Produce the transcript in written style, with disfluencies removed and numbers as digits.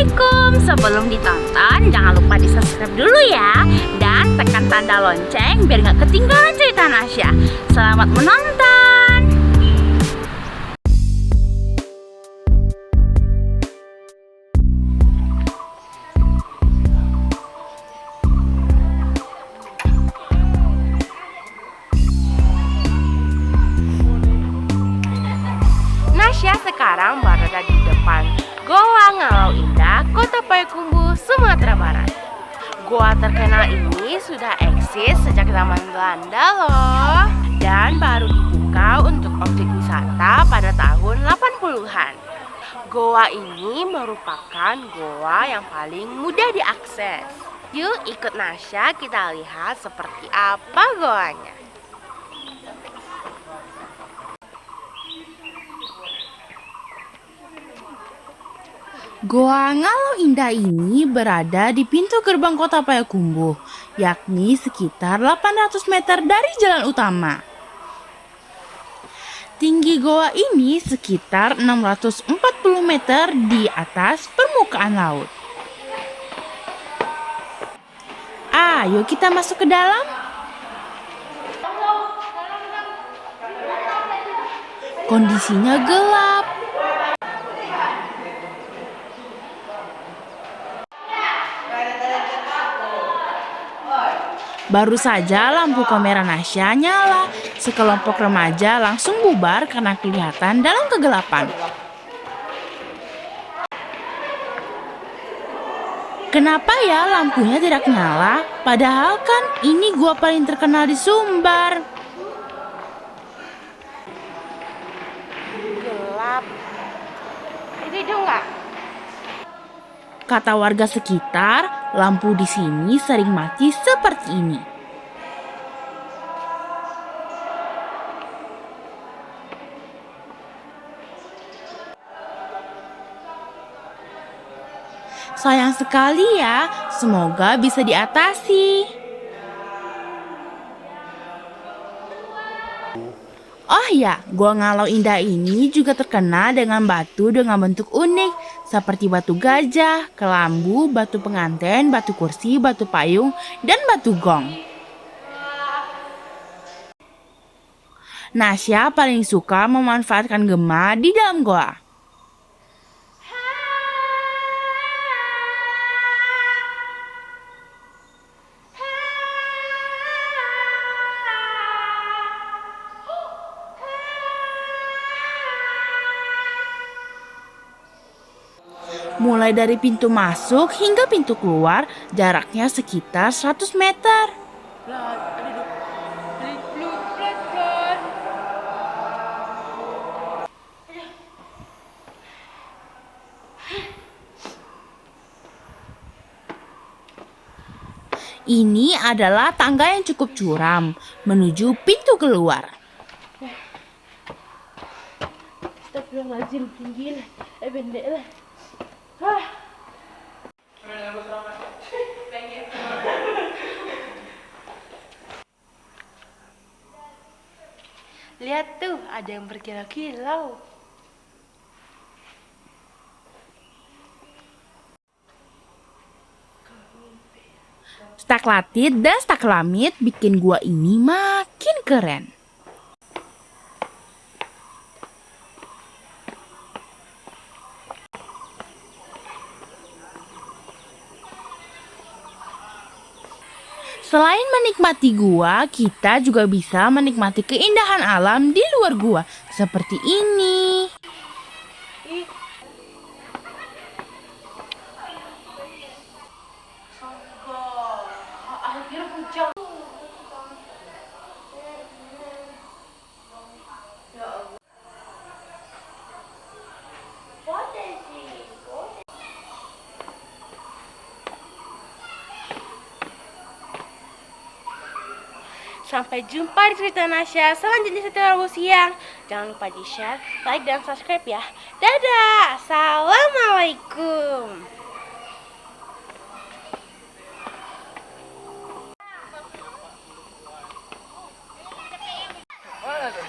Assalamualaikum. Sebelum ditonton, jangan lupa di subscribe dulu ya. Dan tekan tanda lonceng biar gak ketinggalan cerita Nasya. Selamat menonton. Nasya sekarang berada di depan Goa Ngalau Indah, Kota Payakumbuh, Sumatera Barat. Goa terkenal ini sudah eksis sejak zaman Belanda loh, dan baru dibuka untuk objek wisata pada tahun 80-an. Goa ini merupakan goa yang paling mudah diakses. Yuk ikut Nasya kita lihat seperti apa goanya. Goa Ngalau Indah ini berada di pintu gerbang Kota Payakumbuh, yakni sekitar 800 meter dari jalan utama. Tinggi goa ini sekitar 640 meter di atas permukaan laut. Ayo kita masuk ke dalam. Kondisinya gelap. Baru saja lampu kamera Nasya nyala, sekelompok remaja langsung bubar karena kelihatan dalam kegelapan. Kenapa ya lampunya tidak nyala? Padahal kan ini gua paling terkenal di Sumbar. Gelap. Itu enggak? Kata warga sekitar, lampu di sini sering mati seperti ini. Sayang sekali ya, semoga bisa diatasi. Oh ya, Goa Ngalau Indah ini juga terkenal dengan batu dengan bentuk unik seperti batu gajah, kelambu, batu penganten, batu kursi, batu payung, dan batu gong. Nasya paling suka memanfaatkan gema di dalam goa. Mulai dari pintu masuk hingga pintu keluar, jaraknya sekitar 100 meter. Ini adalah tangga yang cukup curam menuju pintu keluar. Astagfirullahaladzim, tinggi lah. Pendek lah. Lihat tuh, ada yang berkilau-kilau. Stalaktit dan stalagmit bikin gua ini makin keren. Selain menikmati gua, kita juga bisa menikmati keindahan alam di luar gua, seperti ini. Sampai jumpa di cerita Nasya selanjutnya setiap Rabu siang. Jangan lupa di share, like, dan subscribe ya. Dadah, assalamualaikum. Mana tuh?